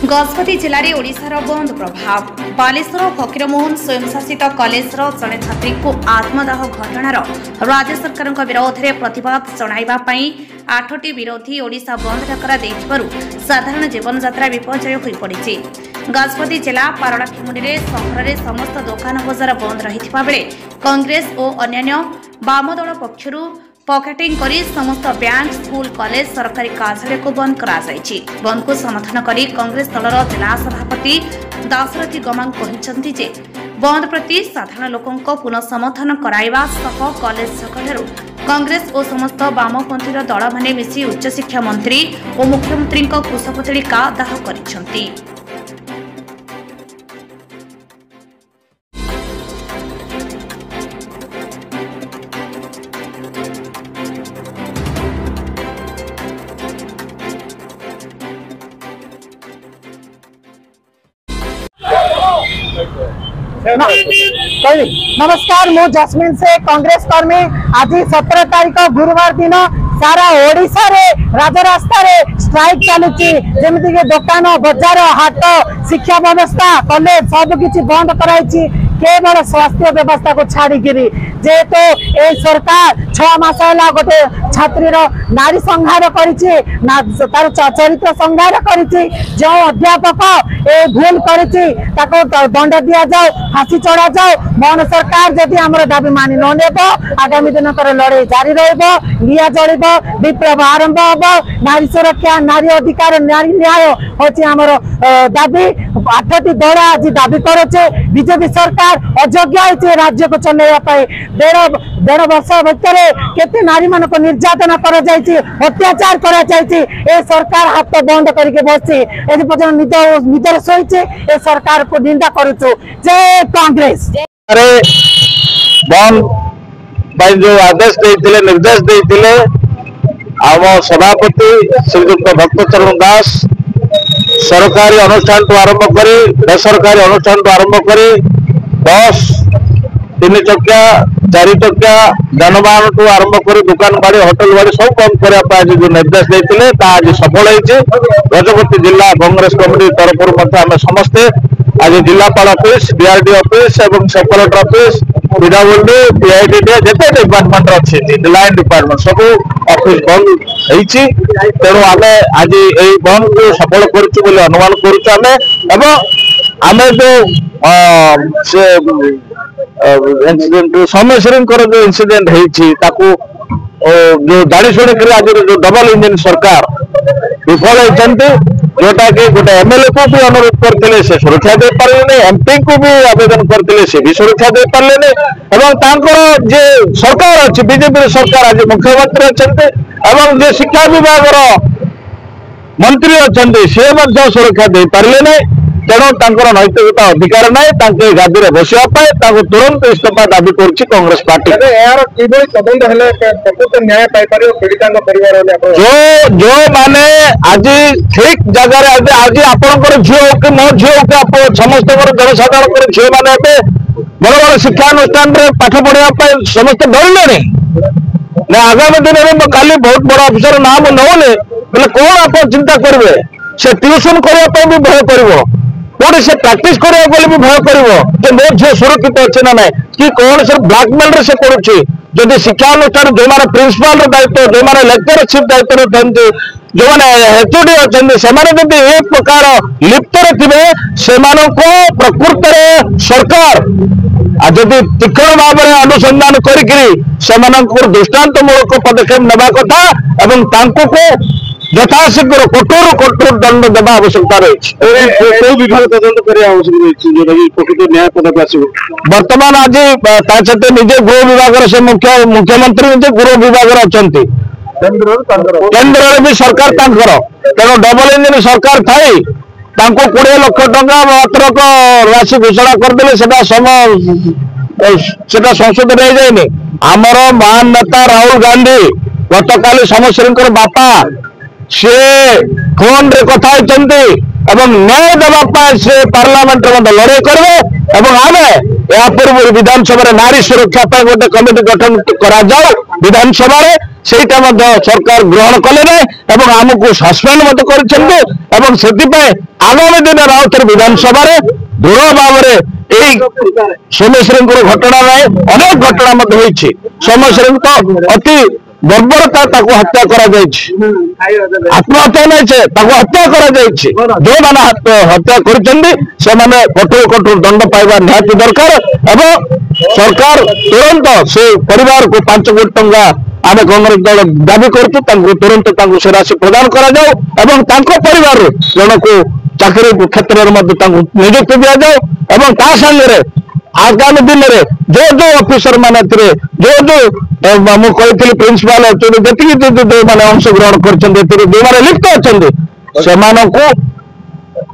गजपति जिले में ओडिशार बंद प्रभाव बालेश्वर फकीरमोहन स्वयंशासित कॉलेज जड़े छात्री को आत्मदाह घटनार राज्य सरकार विरोध में प्रतिवाद जणाइवाई 8टी विरोधी ओडिशा बंद डाकरा देथिबारु साधारण जीवन यात्रा विपर्यय हो पड़ी। गजपति जिला पारलाखेमुंडी में सहर में समस्त दुकान बजार बंद रही बेले कांग्रेस और अन्य वाम दल पक्षर पकेटिंग करी समस्त बैंक स्कूल कॉलेज सरकारी कार्यालय को बंद करा जायछि। बंद को समर्थन करी कांग्रेस दलर जिला सभापति दाशरथी गमांग कहिसंति जे बंद प्रति साधारण लोकंक पुनः समर्थन कराइबा सह कॉलेज छकठारु कांग्रेस और समस्त वामपंथी दल माने मिसी उच्च शिक्षा मंत्री और मुख्यमंत्री कुशपुतलिका दाह करिसंति। नमस्कार, मु जस्मिन से कांग्रेस कर्मी। आज 17 तारीख गुरुवार दिन सारा ओडिशा रे राजरास्ता रे स्ट्राइक चलुची। जेमिति के दुकान बजार हाट शिक्षा व्यवस्था कॉलेज सब किछि बंद कराइछि केवल स्वास्थ्य व्यवस्था को छाड़िकी। जेहेतु ए सरकार 6 मास है गोटे छात्री नारी संहार करिछि, तार चरित्र संहार करिछि। जो अध्यापक ए भूल करिछि ताको दंड दिया जाओ, फांसी चढ़ा जाओ। मन सरकार जदि हमर दाबी मानि न नेबो आगामी दिन लड़ाई जारी रहबो, निया जलिबो, विप्लव आरंभ होबो। नारी सुरक्षा, नारी अधिकार, नारी न्याय होछि हमर दाबी। 8टी दल आज दाबी करुचे बीजेपी सरकार अयोग्य है राज्य को चलैया। 1.5 वर्ष भीतर केते नारी मान को निर्यातना करा जायछि, अत्याचार करा जायछि। ए सरकार हाथ बंद करके बसछि, एदि पर्यंत निदर सोइछि। ए सरकार को निंदा करूछु। जय कांग्रेस। अरे बंद भाई जो आदेश देइथिले, निर्देश देइथिले आम सभापति श्रीयुक्त भक्तचरण दास सरकारी अनुष्ठान तो आरंभ करी बेसरकारी अनुष्ठान तो आरंभ करी बस 3 चक्या 4 चक्या जानवाहन तो आरंभ करी दुकान बाड़ी होटल बाड़ी सब बंद करने आज जो निर्देश देते आज सफल होती। गजपति जिला कांग्रेस कमिटी तरफ आम समस्ते आज जिलापाल ऑफिस, डीआरडी ऑफिस और सब कलेक्टर ऑफिस, पीडब्ल्यूडी, पीआईडी जिते डिपार्टमेंट अच्छे लाइन डिपार्टमेंट सब ऑफिस बंद होती। तेणु आम आज यही बंद को सफल कर अनुमान करें जो सोमेश्वरी जो इनसीडेंट जो जानी शुणी आज जो डबल इंजिन सरकार विफल होती, जोटा कि गोटे एमएलए को भी अनुरोध करते से सुरक्षा दे पारे, एमपी को भी आवेदन करते से भी सुरक्षा दे पारे। जे सरकार अच्छी बीजेपी सरकार आज मुख्यमंत्री अच्छा जे शिक्षा विभाग मंत्री अच्छा सी सुरक्षा दे पारे नहीं। तेणु नैतिकता अधिकार ना गादी में बसवाई तुरंत इस्तीफा दाबी कर कांग्रेस पार्टी। जो माने आज ठीक जगह आज आपंकर झील हो कि मो झील हो कि समस्त जनसाधारण झील मैंने बड़ बड़ शिक्षानुष्ठान पाठ पढ़ाई समस्त डरले ना आगामी दिन में खाली बहुत बड़ अफिसर ना नौले कौन आप चिंता करेंगे। से ट्यूशन करने भी भय कर कौन से प्राक्टिस करने भी भय कर मो झील सुरक्षित अच्छे ना ना कि कौन से ब्लाकमेल से करुच्ची। जदि शिक्षानुष्ठान जो मैंने प्रिंसिपाल दायित्व, जो मैंने लेक्चरशिप दायित्व था, जो मैंने एचओडी अच्छा से एक प्रकार लिप्त थे से प्रकृत सरकार जदि तीक्ष्ण भाव में अनुसंधान कर दृष्टांतमूलक पदक्षेप नेबा कथा और यथाशीघ्र कठोर कठोर दंड देवा आवश्यकता रही। बर्तमान आज निजे गृह विभाग से मुख्यमंत्री निजे गृह विभाग अच्छा केन्द्र भी सरकार तेणु डबल इंजिन सरकार थी 20 लाख टंका मात्रक राशि घोषणा करदे संसद नहीं जाए। आमर महान नेता राहुल गांधी गतकाली समश्वरी बापा सी फोन रे कथा न्याय देवाई से पार्लियामेंट लड़ाई करेंगे। आम या पूर्व विधानसभा नारी सुरक्षा गोटे कमिटी गठन करा विधानसभा सरकार ग्रहण कले आमको सस्पेंड कर आगामी दिन राउतर विधानसभा दृढ़ भाव सोमेश्वरी घटना नहीं अनेक घटना सोमेश्वरी तो अति बर्बरता हत्या आत्महत्या नहीं हत्या जो मैंने हत्या कर कठोर कठोर दंड पाइबा निहाती दरकार एवं सरकार तुरंत से परिवार को 5 कोटी टंका आम कांग्रेस दल दाबी करूँ तुरंत से राशि प्रदान कर परिवार जन को चाकरी क्षेत्र में नियुक्ति दि जाए आगामी दिन में जो जो ऑफिसर मान जो जो मुझे प्रिंसिपाल अच्छे जी मैंने अंशग्रहण कर लिप्त अच्छा से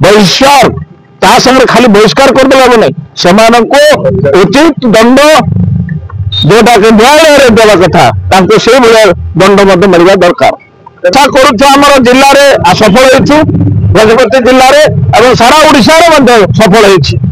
बहिष्कार संगे खाली बहिष्कार करदे नहीं से उचित दंड जोटा कि न्यायालय देवा कथा से दंड मिलवा दरकार अच्छा करुम जिले में सफल हो गजपति जिले में सारा ओडिशा सफल हो